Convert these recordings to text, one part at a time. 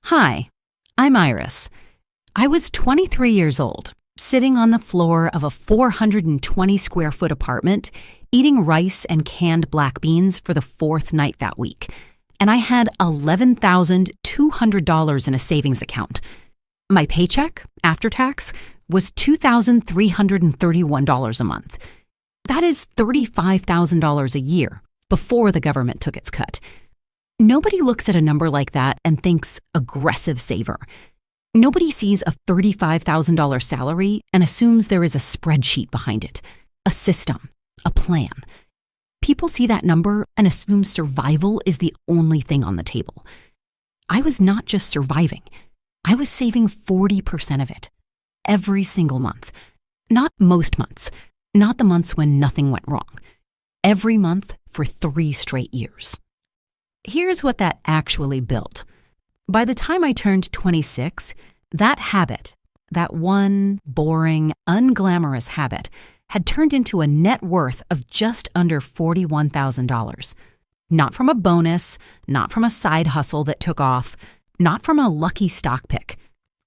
Hi, I'm Iris. I was 23 years old, sitting on the floor of a 420 square foot apartment, eating rice and canned black beans for the fourth night that week, and I had $11,200 in a savings account. My paycheck, after tax, was $2,331 a month. That is $35,000 a year before the government took its cut. Nobody looks at a number like that and thinks aggressive saver. Nobody sees a $35,000 salary and assumes there is a spreadsheet behind it, a system, a plan. People see that number and assume survival is the only thing on the table. I was not just surviving. I was saving 40% of it, every single month. Not most months, not the months when nothing went wrong. Every month for 3 straight years. Here's what that actually built. By the time I turned 26, that habit, that one boring, unglamorous habit, had turned into a net worth of just under $41,000. Not from a bonus, not from a side hustle that took off, not from a lucky stock pick.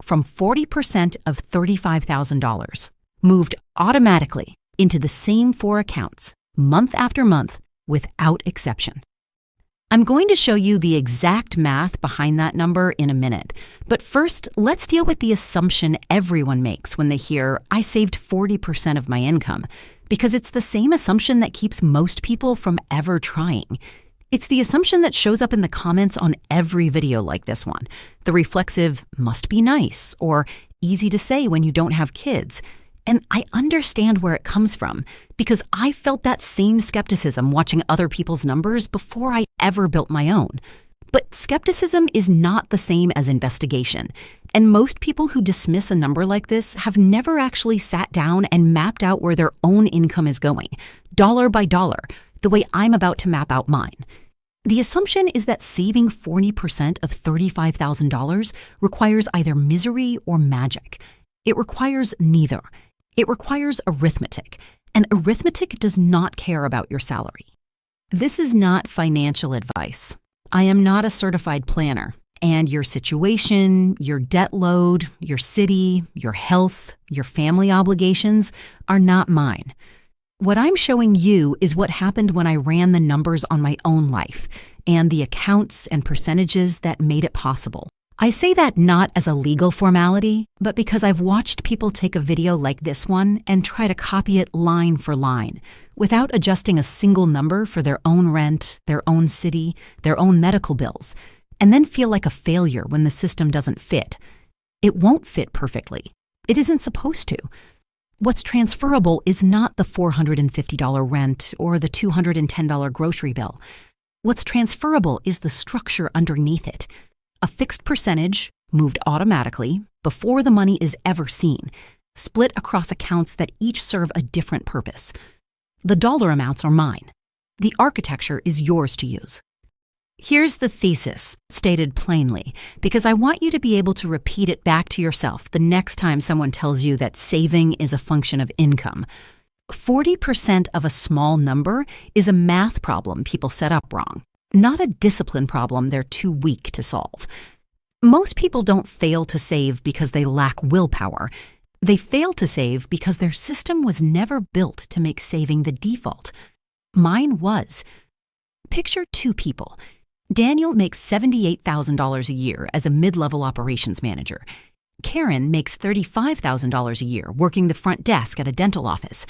From 40% of $35,000, moved automatically into the same 4 accounts, month after month, without exception. I'm going to show you the exact math behind that number in a minute. But first, let's deal with the assumption everyone makes when they hear, I saved 40% of my income, because it's the same assumption that keeps most people from ever trying. It's the assumption that shows up in the comments on every video like this one. The reflexive, must be nice, or easy to say when you don't have kids. And I understand where it comes from, because I felt that same skepticism watching other people's numbers before I ever built my own. But skepticism is not the same as investigation, and most people who dismiss a number like this have never actually sat down and mapped out where their own income is going, dollar by dollar, the way I'm about to map out mine. The assumption is that saving 40% of $35,000 requires either misery or magic. It requires neither. It requires arithmetic, and arithmetic does not care about your salary. This is not financial advice. I am not a certified planner, and your situation, your debt load, your city, your health, your family obligations are not mine. What I'm showing you is what happened when I ran the numbers on my own life and the accounts and percentages that made it possible. I say that not as a legal formality, but because I've watched people take a video like this one and try to copy it line for line, without adjusting a single number for their own rent, their own city, their own medical bills, and then feel like a failure when the system doesn't fit. It won't fit perfectly. It isn't supposed to. What's transferable is not the $450 rent or the $210 grocery bill. What's transferable is the structure underneath it. A fixed percentage, moved automatically, before the money is ever seen, split across accounts that each serve a different purpose. The dollar amounts are mine. The architecture is yours to use. Here's the thesis, stated plainly, because I want you to be able to repeat it back to yourself the next time someone tells you that saving is a function of income. 40% of a small number is a math problem people set up wrong, not a discipline problem they're too weak to solve. Most people don't fail to save because they lack willpower. They fail to save because their system was never built to make saving the default. Mine was. Picture 2 people. Daniel makes $78,000 a year as a mid-level operations manager. Karen makes $35,000 a year working the front desk at a dental office.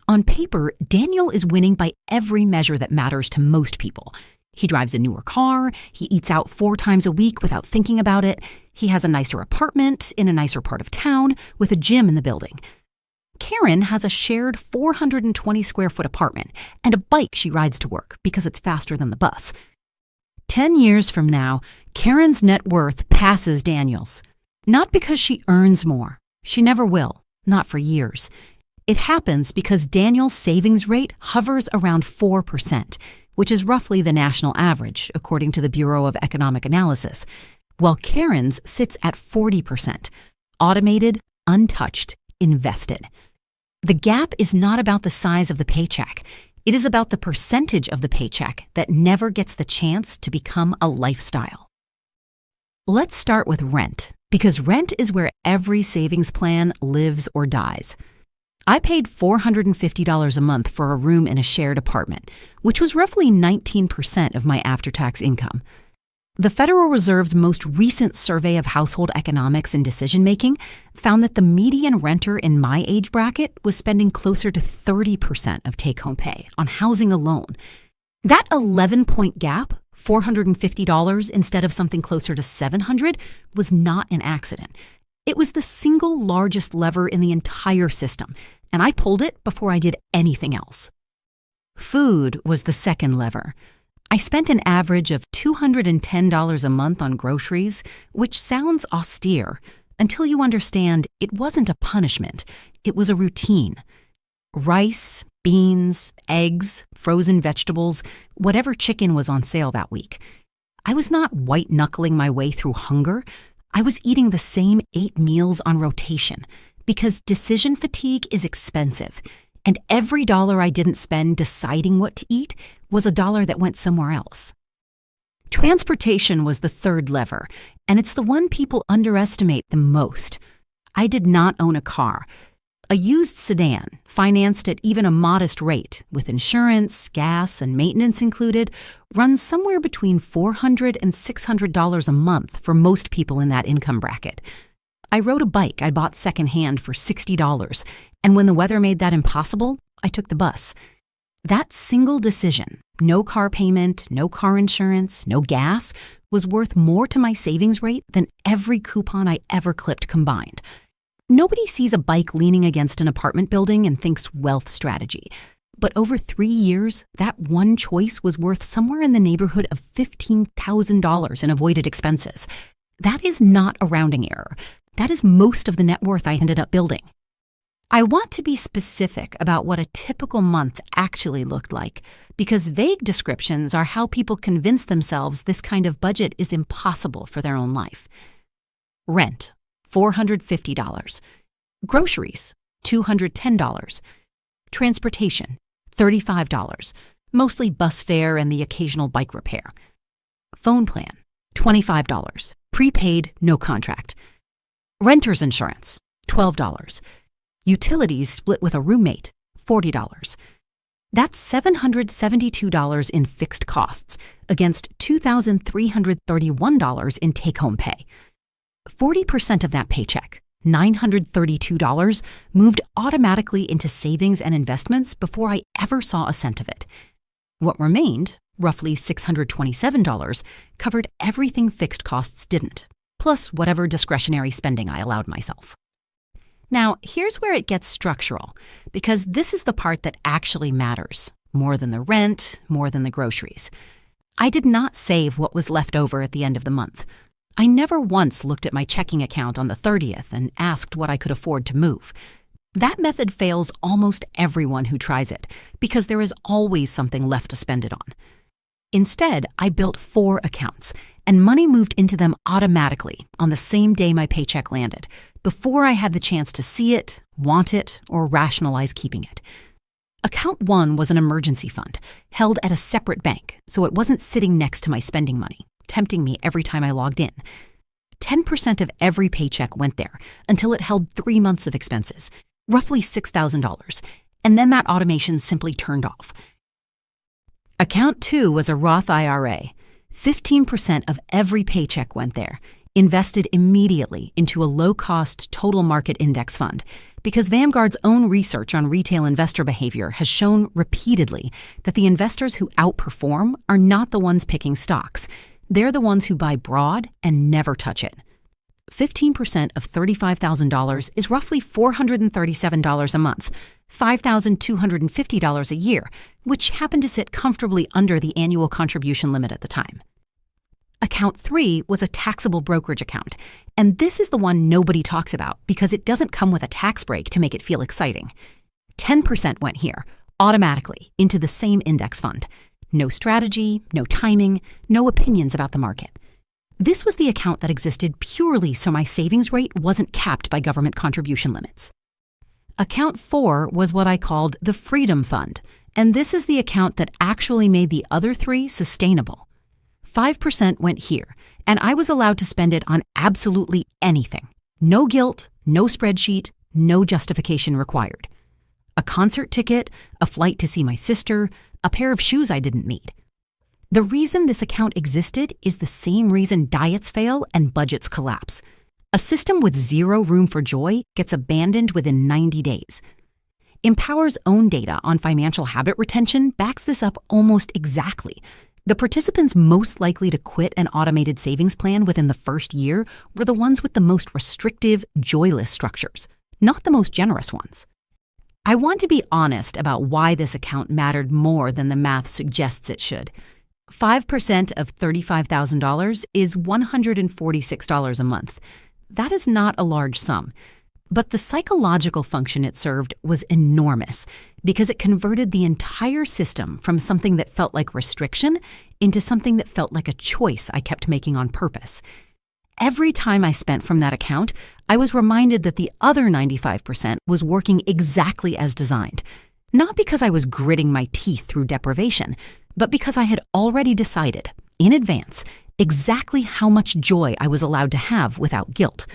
On paper, Daniel is winning by every measure that matters to most people. He drives a newer car, he eats out 4 times a week without thinking about it, he has a nicer apartment in a nicer part of town with a gym in the building. Karen has a shared 420 square foot apartment and a bike she rides to work because it's faster than the bus. 10 years from now, Karen's net worth passes Daniel's. Not because she earns more. She never will, not for years. It happens because Daniel's savings rate hovers around 4%, which is roughly the national average, according to the Bureau of Economic Analysis, while Karen's sits at 40%, automated, untouched, invested. The gap is not about the size of the paycheck. It is about the percentage of the paycheck that never gets the chance to become a lifestyle. Let's start with rent, because rent is where every savings plan lives or dies. I paid $450 a month for a room in a shared apartment, which was roughly 19% of my after-tax income. The Federal Reserve's most recent survey of household economics and decision-making found that the median renter in my age bracket was spending closer to 30% of take-home pay on housing alone. That 11-point gap, $450 instead of something closer to $700, was not an accident. It was the single largest lever in the entire system, and I pulled it before I did anything else. Food was the second lever. I spent an average of $210 a month on groceries, which sounds austere until you understand it wasn't a punishment, it was a routine. Rice, beans, eggs, frozen vegetables, whatever chicken was on sale that week. I was not white-knuckling my way through hunger. I was eating the same 8 meals on rotation because decision fatigue is expensive, and every dollar I didn't spend deciding what to eat was a dollar that went somewhere else. Transportation was the third lever, and it's the one people underestimate the most. I did not own a car. A used sedan, financed at even a modest rate, with insurance, gas, and maintenance included, runs somewhere between $400 and $600 a month for most people in that income bracket. I rode a bike I bought secondhand for $60, and when the weather made that impossible, I took the bus. That single decision, no car payment, no car insurance, no gas, was worth more to my savings rate than every coupon I ever clipped combined. Nobody sees a bike leaning against an apartment building and thinks wealth strategy. But over 3 years, that one choice was worth somewhere in the neighborhood of $15,000 in avoided expenses. That is not a rounding error. That is most of the net worth I ended up building. I want to be specific about what a typical month actually looked like, because vague descriptions are how people convince themselves this kind of budget is impossible for their own life. Rent, $450. Groceries, $210. Transportation, $35, mostly bus fare and the occasional bike repair. Phone plan, $25, prepaid, no contract. Renter's insurance, $12. Utilities split with a roommate, $40. That's $772 in fixed costs against $2,331 in take-home pay. 40% of that paycheck, $932, moved automatically into savings and investments before I ever saw a cent of it. What remained, roughly $627, covered everything fixed costs didn't, plus whatever discretionary spending I allowed myself. Now, here's where it gets structural, because this is the part that actually matters, more than the rent, more than the groceries. I did not save what was left over at the end of the month. I never once looked at my checking account on the 30th and asked what I could afford to move. That method fails almost everyone who tries it, because there is always something left to spend it on. Instead, I built 4 accounts, and money moved into them automatically on the same day my paycheck landed, before I had the chance to see it, want it, or rationalize keeping it. Account 1 was an emergency fund, held at a separate bank, so it wasn't sitting next to my spending money, tempting me every time I logged in. 10% of every paycheck went there until it held 3 months of expenses, roughly $6,000, and then that automation simply turned off. Account 2 was a Roth IRA. 15% of every paycheck went there, invested immediately into a low-cost total market index fund, because Vanguard's own research on retail investor behavior has shown repeatedly that the investors who outperform are not the ones picking stocks. They're the ones who buy broad and never touch it. 15% of $35,000 is roughly $437 a month, $5,250 a year, which happened to sit comfortably under the annual contribution limit at the time. Account 3 was a taxable brokerage account, and this is the one nobody talks about because it doesn't come with a tax break to make it feel exciting. 10% went here, automatically, into the same index fund. No strategy, no timing, no opinions about the market. This was the account that existed purely so my savings rate wasn't capped by government contribution limits. Account 4 was what I called the Freedom Fund, and this is the account that actually made the other 3 sustainable. 5% went here, and I was allowed to spend it on absolutely anything. No guilt, no spreadsheet, no justification required. A concert ticket, a flight to see my sister, a pair of shoes I didn't need. The reason this account existed is the same reason diets fail and budgets collapse. A system with zero room for joy gets abandoned within 90 days. Empower's own data on financial habit retention backs this up almost exactly. The participants most likely to quit an automated savings plan within the first year were the ones with the most restrictive, joyless structures, not the most generous ones. I want to be honest about why this account mattered more than the math suggests it should. 5% of $35,000 is $146 a month. That is not a large sum. But the psychological function it served was enormous because it converted the entire system from something that felt like restriction into something that felt like a choice I kept making on purpose. Every time I spent from that account, I was reminded that the other 95% was working exactly as designed. Not because I was gritting my teeth through deprivation, but because I had already decided, in advance, exactly how much joy I was allowed to have without guilt.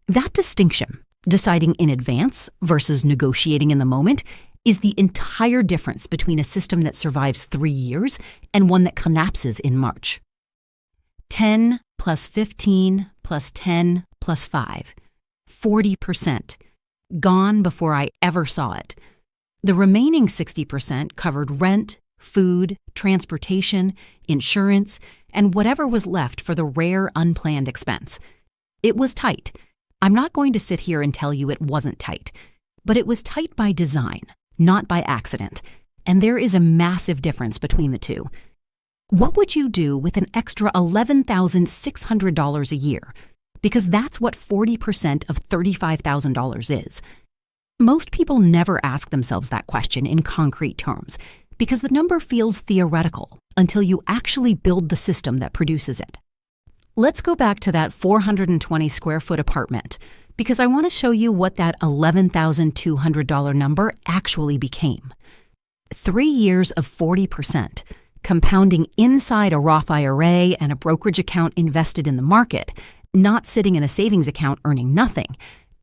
That distinction, deciding in advance versus negotiating in the moment, is the entire difference between a system that survives 3 years and one that collapses in March. 10 plus 15 plus 10 plus 5. 40%. Gone before I ever saw it. The remaining 60% covered rent, food, transportation, insurance, and whatever was left for the rare unplanned expense. It was tight. I'm not going to sit here and tell you it wasn't tight, but it was tight by design, not by accident, and there is a massive difference between the two. What would you do with an extra $11,600 a year? Because that's what 40% of $35,000 is. Most people never ask themselves that question in concrete terms because the number feels theoretical until you actually build the system that produces it. Let's go back to that 420 square foot apartment because I want to show you what that $11,200 number actually became. 3 years of 40%, compounding inside a Roth IRA and a brokerage account invested in the market, not sitting in a savings account earning nothing,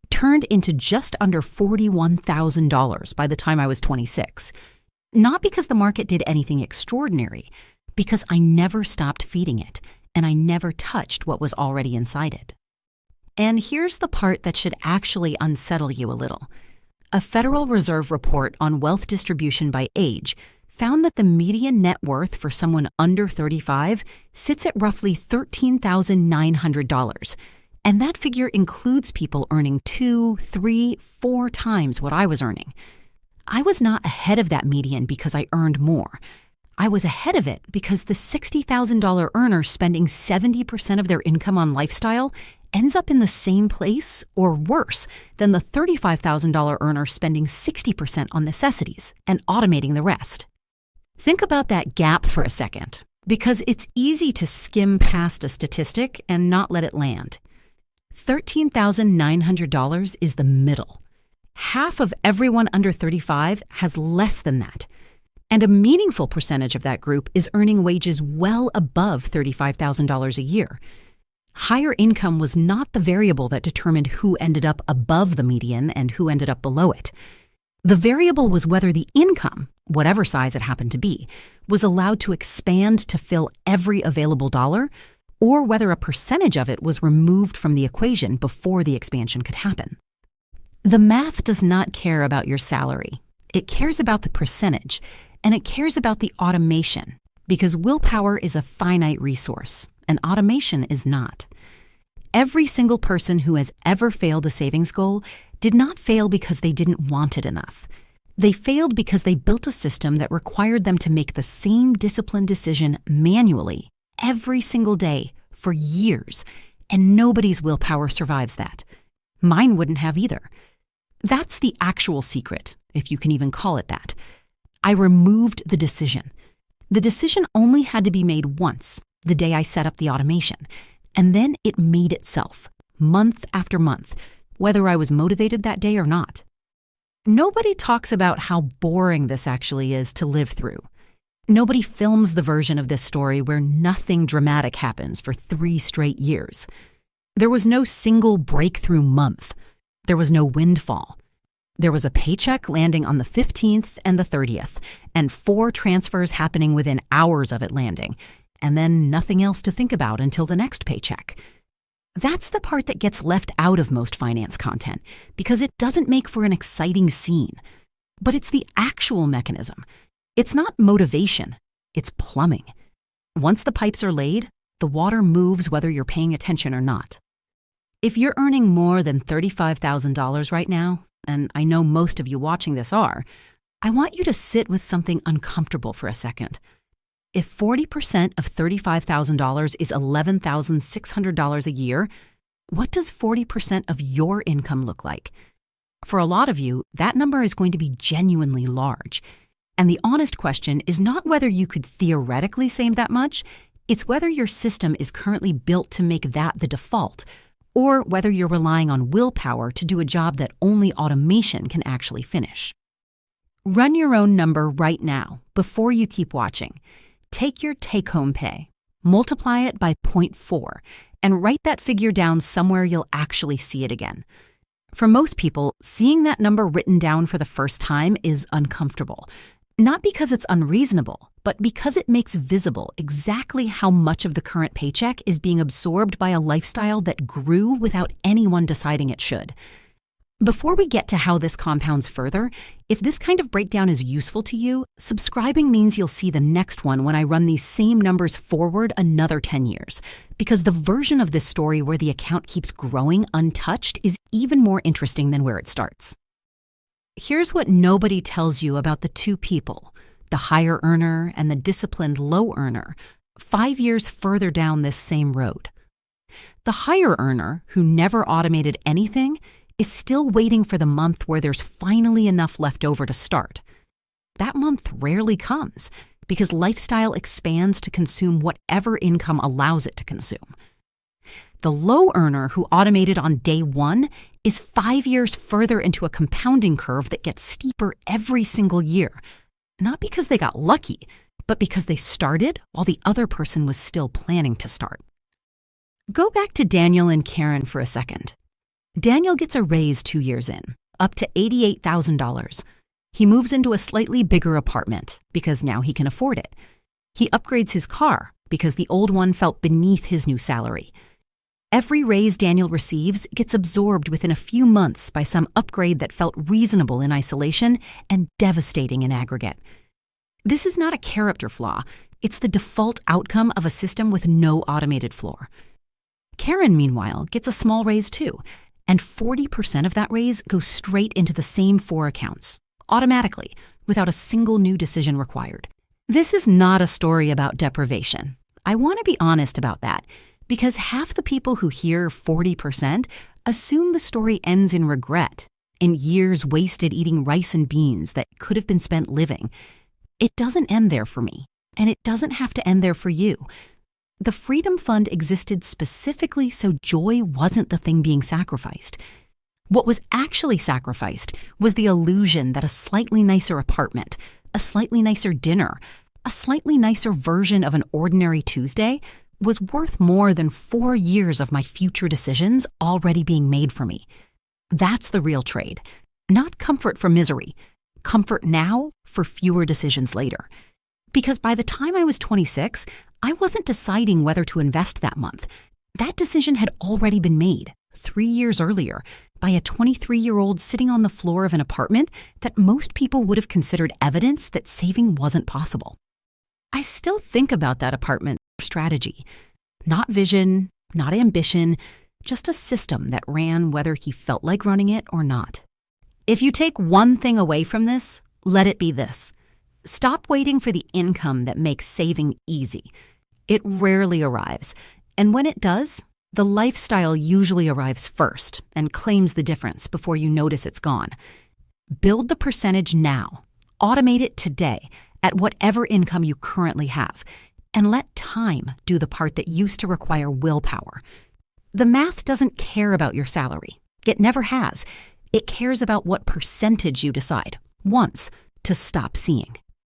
turned into just under $41,000 by the time I was 26. Not because the market did anything extraordinary, because I never stopped feeding it, and I never touched what was already inside it. And here's the part that should actually unsettle you a little. A Federal Reserve report on wealth distribution by age found that the median net worth for someone under 35 sits at roughly $13,900. And that figure includes people earning 2, 3, 4 times what I was earning. I was not ahead of that median because I earned more. I was ahead of it because the $60,000 earner spending 70% of their income on lifestyle ends up in the same place or worse than the $35,000 earner spending 60% on necessities and automating the rest. Think about that gap for a second, because it's easy to skim past a statistic and not let it land. $13,900 is the middle. Half of everyone under 35 has less than that. And a meaningful percentage of that group is earning wages well above $35,000 a year. Higher income was not the variable that determined who ended up above the median and who ended up below it. The variable was whether the income, whatever size it happened to be, was allowed to expand to fill every available dollar, or whether a percentage of it was removed from the equation before the expansion could happen. The math does not care about your salary. It cares about the percentage, and it cares about the automation, because willpower is a finite resource, and automation is not. Every single person who has ever failed a savings goal did not fail because they didn't want it enough. They failed because they built a system that required them to make the same disciplined decision manually every single day for years, and nobody's willpower survives that. Mine wouldn't have either. That's the actual secret, if you can even call it that. I removed the decision. The decision only had to be made once, the day I set up the automation, and then it made itself, month after month, whether I was motivated that day or not. Nobody talks about how boring this actually is to live through. Nobody films the version of this story where nothing dramatic happens for 3 straight years. There was no single breakthrough month. There was no windfall. There was a paycheck landing on the 15th and the 30th, and 4 transfers happening within hours of it landing, and then nothing else to think about until the next paycheck. That's the part that gets left out of most finance content because it doesn't make for an exciting scene. But it's the actual mechanism. It's not motivation, it's plumbing. Once the pipes are laid, the water moves whether you're paying attention or not. If you're earning more than $35,000 right now, and I know most of you watching this are, I want you to sit with something uncomfortable for a second. If 40% of $35,000 is $11,600 a year, what does 40% of your income look like? For a lot of you, that number is going to be genuinely large. And the honest question is not whether you could theoretically save that much, it's whether your system is currently built to make that the default, or whether you're relying on willpower to do a job that only automation can actually finish. Run your own number right now, before you keep watching. Take your take-home pay, multiply it by 0.4, and write that figure down somewhere you'll actually see it again. For most people, seeing that number written down for the first time is uncomfortable. Not because it's unreasonable, but because it makes visible exactly how much of the current paycheck is being absorbed by a lifestyle that grew without anyone deciding it should. Before we get to how this compounds further, if this kind of breakdown is useful to you, subscribing means you'll see the next one when I run these same numbers forward another 10 years, because the version of this story where the account keeps growing untouched is even more interesting than where it starts. Here's what nobody tells you about the 2 people, the higher earner and the disciplined low earner, 5 years further down this same road. The higher earner, who never automated anything, is still waiting for the month where there's finally enough left over to start. That month rarely comes because lifestyle expands to consume whatever income allows it to consume. The low earner who automated on day 1 is 5 years further into a compounding curve that gets steeper every single year, not because they got lucky, but because they started while the other person was still planning to start. Go back to Daniel and Karen for a second. Daniel gets a raise 2 years in, up to $88,000. He moves into a slightly bigger apartment because now he can afford it. He upgrades his car because the old one felt beneath his new salary. Every raise Daniel receives gets absorbed within a few months by some upgrade that felt reasonable in isolation and devastating in aggregate. This is not a character flaw. It's the default outcome of a system with no automated floor. Karen, meanwhile, gets a small raise too, and 40% of that raise goes straight into the same 4 accounts, automatically, without a single new decision required. This is not a story about deprivation. I want to be honest about that, because half the people who hear 40% assume the story ends in regret, in years wasted eating rice and beans that could have been spent living. It doesn't end there for me, and it doesn't have to end there for you. The Freedom Fund existed specifically so joy wasn't the thing being sacrificed. What was actually sacrificed was the illusion that a slightly nicer apartment, a slightly nicer dinner, a slightly nicer version of an ordinary Tuesday was worth more than 4 years of my future decisions already being made for me. That's the real trade. Not comfort for misery. Comfort now for fewer decisions later. Because by the time I was 26, I wasn't deciding whether to invest that month. That decision had already been made 3 years earlier by a 23-year-old sitting on the floor of an apartment that most people would have considered evidence that saving wasn't possible. I still think about that apartment strategy. Not vision, not ambition, just a system that ran whether he felt like running it or not. If you take one thing away from this, let it be this. Stop waiting for the income that makes saving easy. It rarely arrives, and when it does, the lifestyle usually arrives first and claims the difference before you notice it's gone. Build the percentage now. Automate it today at whatever income you currently have, and let time do the part that used to require willpower. The math doesn't care about your salary. It never has. It cares about what percentage you decide, once, to stop seeing.